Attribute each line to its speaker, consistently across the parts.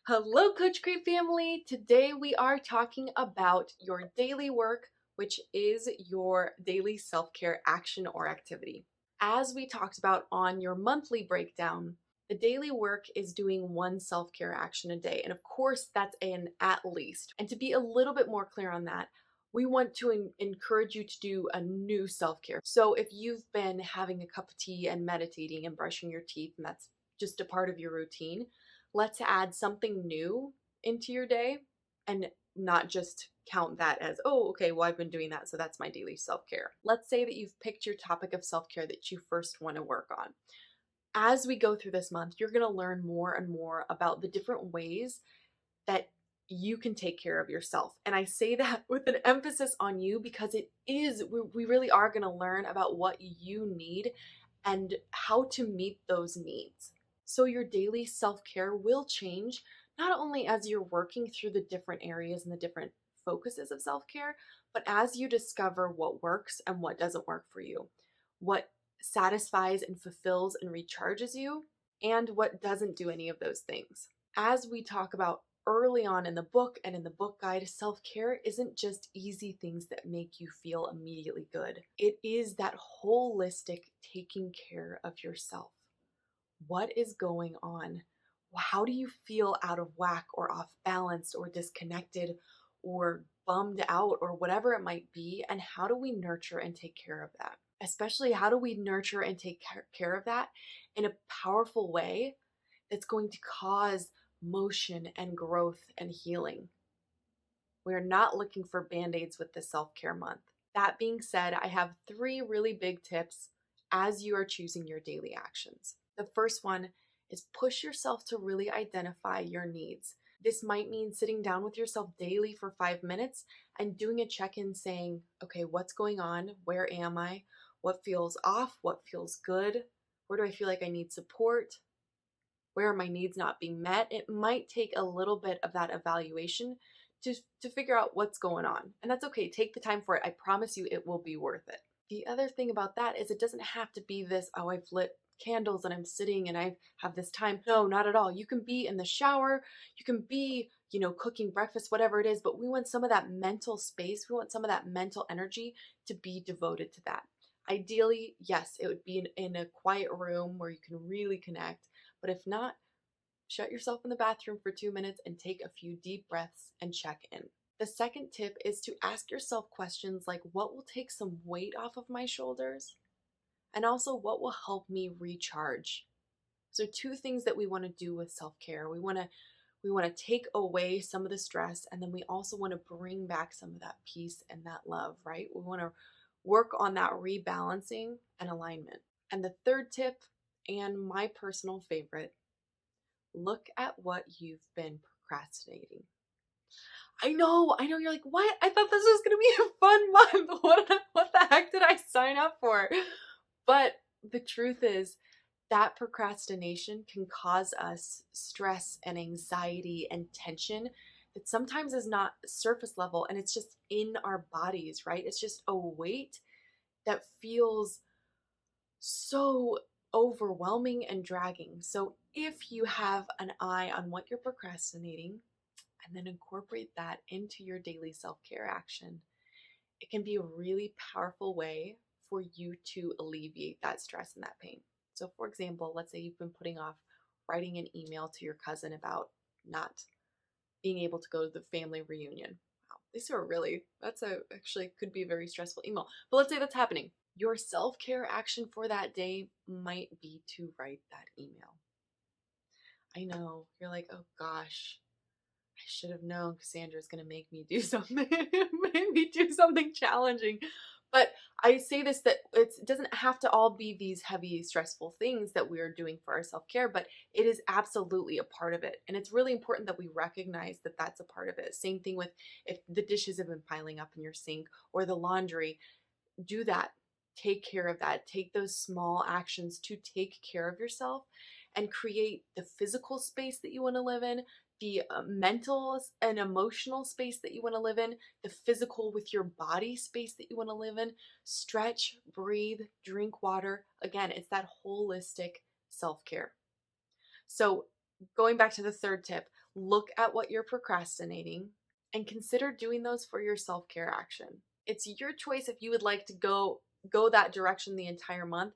Speaker 1: Hello, CoachCrate family. Today we are talking about your daily work, which is your daily self-care action or activity. As we talked about on your monthly breakdown, the daily work is doing one self-care action a day. And of course, that's an at least. And to be a little bit more clear on that, we want to encourage you to do a new self-care. So if you've been having a cup of tea and meditating and brushing your teeth, and that's just a part of your routine, let's add something new into your day and not just count that as, oh, okay, well, I've been doing that, so that's my daily self-care. Let's say that you've picked your topic of self-care that you first want to work on. As we go through this month, you're going to learn more and more about the different ways that you can take care of yourself. And I say that with an emphasis on you because we really are going to learn about what you need and how to meet those needs. So your daily self-care will change, not only as you're working through the different areas and the different focuses of self-care, but as you discover what works and what doesn't work for you, what satisfies and fulfills and recharges you, and what doesn't do any of those things. As we talk about early on in the book and in the book guide, self-care isn't just easy things that make you feel immediately good. It is that holistic taking care of yourself. What is going on? How do you feel out of whack or off balance or disconnected or bummed out or whatever it might be? And how do we nurture and take care of that? Especially, how do we nurture and take care of that in a powerful way that's going to cause motion and growth and healing? We are not looking for band-aids with this self-care month. That being said, I have 3 really big tips as you are choosing your daily actions. The first one is push yourself to really identify your needs. This might mean sitting down with yourself daily for 5 minutes and doing a check-in saying, okay, what's going on? Where am I? What feels off? What feels good? Where do I feel like I need support? Where are my needs not being met? It might take a little bit of that evaluation to figure out what's going on. And that's okay. Take the time for it. I promise you it will be worth it. The other thing about that is it doesn't have to be this, oh, I've lit candles and I'm sitting and I have this time. No, not at all. You can be in the shower. You can be, cooking breakfast, whatever it is, but we want some of that mental space. We want some of that mental energy to be devoted to that. Ideally, yes, it would be in a quiet room where you can really connect. But if not, shut yourself in the bathroom for 2 minutes and take a few deep breaths and check in. The second tip is to ask yourself questions like, what will take some weight off of my shoulders? And also, what will help me recharge? So 2 things that we want to do with self-care. We want to take away some of the stress, and then we also want to bring back some of that peace and that love, right? We want to work on that rebalancing and alignment. And the third tip, and my personal favorite, look at what you've been procrastinating. I know, you're like, what? I thought this was going to be a fun month. What the heck did I sign up for? But the truth is that procrastination can cause us stress and anxiety and tension that sometimes is not surface level, and it's just in our bodies, right? It's just a weight that feels so overwhelming and dragging. So if you have an eye on what you're procrastinating and then incorporate that into your daily self-care action, it can be a really powerful way for you to alleviate that stress and that pain. So for example, let's say you've been putting off writing an email to your cousin about not being able to go to the family reunion. Wow, actually could be a very stressful email. But let's say that's happening. Your self-care action for that day might be to write that email. I know, you're like, oh gosh, I should have known Cassandra's going to make me do something, maybe do something challenging. But I say this, that it doesn't have to all be these heavy, stressful things that we're doing for our self-care, but it is absolutely a part of it. And it's really important that we recognize that that's a part of it. Same thing with if the dishes have been piling up in your sink or the laundry, do that. Take care of that. Take those small actions to take care of yourself and create the physical space that you want to live in, the mental and emotional space that you want to live in, the physical with your body space that you want to live in. Stretch, breathe, drink water. Again, it's that holistic self-care. So going back to the third tip, look at what you're procrastinating and consider doing those for your self-care action. It's your choice if you would like to go that direction the entire month,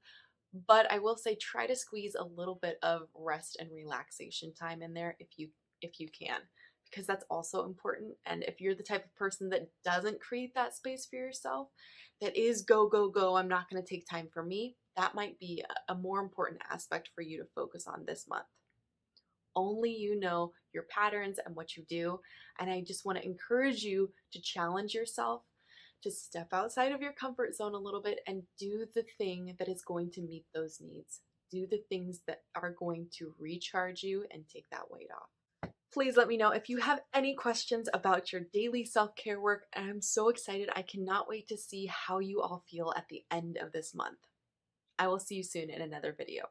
Speaker 1: but I will say try to squeeze a little bit of rest and relaxation time in there if you can, because that's also important. And if you're the type of person that doesn't create that space for yourself, that is go go go, I'm not going to take time for me, that might be a more important aspect for you to focus on this month. Only you know your patterns and what you do, and I just want to encourage you to challenge yourself to step outside of your comfort zone a little bit and do the thing that is going to meet those needs. Do the things that are going to recharge you and take that weight off. Please let me know if you have any questions about your daily self-care work, and I'm so excited. I cannot wait to see how you all feel at the end of this month. I will see you soon in another video.